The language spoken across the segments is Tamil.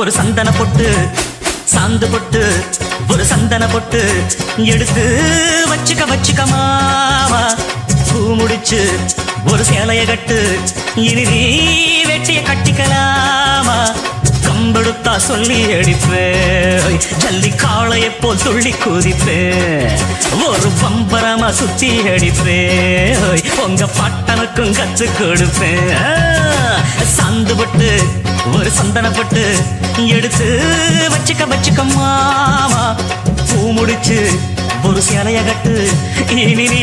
ஒரு சந்தன பொட்டு சாந்து பொட்டு ஒரு சந்தன பொட்டு எடுத்து வச்சுக்க மாமா பூ முடிச்சு ஒரு சேலைய கட்டு இனி நீ வெட்டிய கட்டிக்கலாமா கம்பெடுத்தா சொல்லி அடிப்பேன் ஜல்லி காளையை போல் துள்ளி குதிப்பேன் ஒரு பம்பரமா சுத்தி அடிப்பேன் உங்க பட்டனுக்கும் கத்து கொடுப்பேன் சாந்து பட்டு ஒரு சந்தன பட்டு எடுத்து வச்சுக்க மாமா பூ முடிச்சு ஒரு சேலைய கட்டு இனி நீ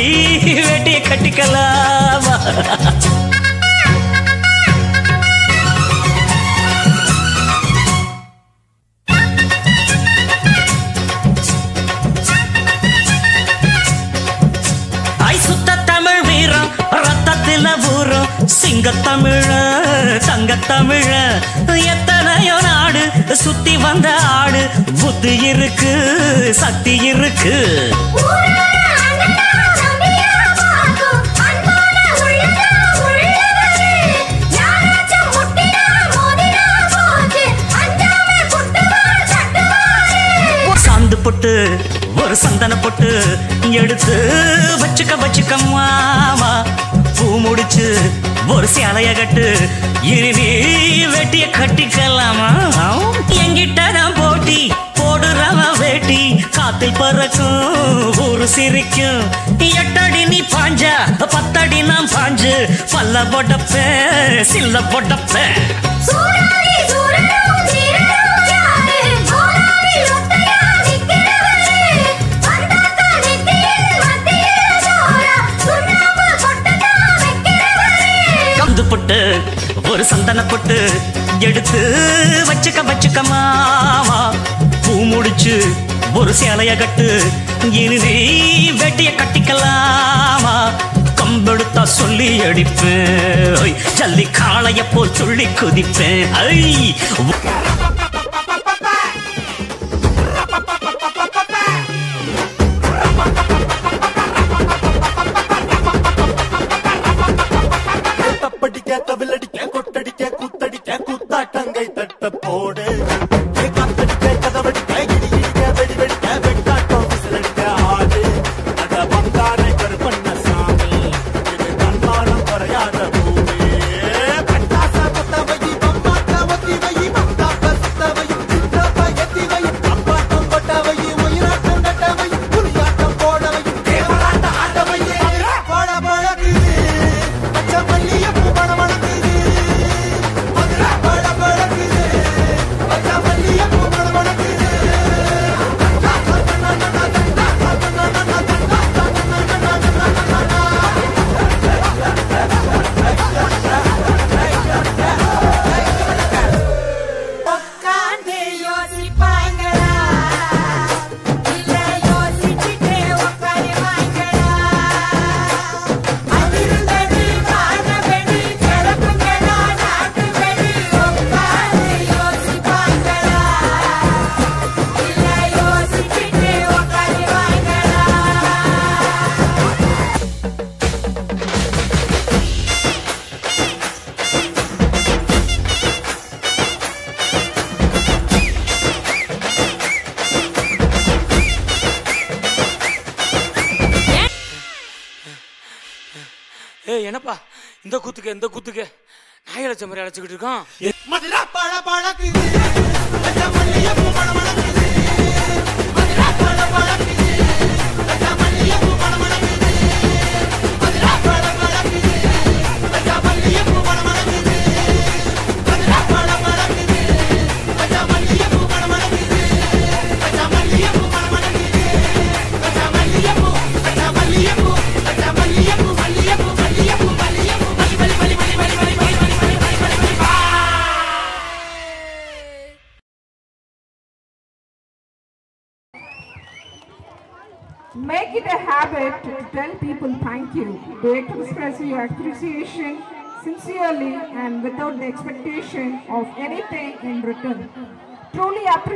வேட்டிய கட்டிக்கலாமா சிங்கத்தமிழ தங்கத்தமிழ எத்தனையோ நாடு சுத்தி வந்த ஆடு புத்தி இருக்கு சக்தி இருக்கு சாந்து பொட்டு ஒரு சந்தன பொட்டு எடுத்து வச்சுக்க மாமா பூ முடிச்சு ஒரு சேலைய கட்டு இனி வெட்டிய கட்டிக்கலாமா எங்கிட்ட நான் போட்டி போடுறவ வேட்டி காத்தில் பறக்கும் ஒரு சிரிக்கும் 8 அடி நீ பாஞ்சா 10 அடி நான் பாஞ்சு பல்ல போட்டப்ப சில்ல போட்டப்ப பொட்டு ஒரு சந்தன பொட்டு எடுத்து வச்சுக்க மாமா பூ முடிச்சு ஒரு சேலைய கட்டு இனி நீ வெட்டிய கட்டிக்கலாமா கம்பெடுத்தா சொல்லி அடிப்பேன் ஜல்லி காளைய போல் துள்ளி குதிப்பேன் தவிலடிக்க கொட்டடிக்க குத்தடிக்க குத்தாட்டங்கை தட்ட போடு காத்தடிக்க கதவடிக்க இடி இடிக்க வெடி வெடிக்க வெட்டாட்டம் விசிலடிக்க ஆடு அட வந்தாரை கருப்பண்ண சாமி இது தன்மானம் குறையாத பூமி பட்டாச கொத்தவை பம்பாட்ட ஒத்திவை பந்தாப்ப சுத்தவை சித்தப்ப எத்திவை அப்பாட்டம் கொட்டவை உயிராட்டம் கட்டவை புலியாட்டம் போடவை தேவராட்ட ஆட்டவை போட பழகுது பச்சை மல்லிய என்னப்பா இந்த கூத்துக்கு நாய் அழைச்ச மாதிரி அழைச்சிக்கிட்டு இருக்கான் Make it a habit to tell people thank you. To express your appreciation sincerely and without the expectation of anything in return. Truly appreciate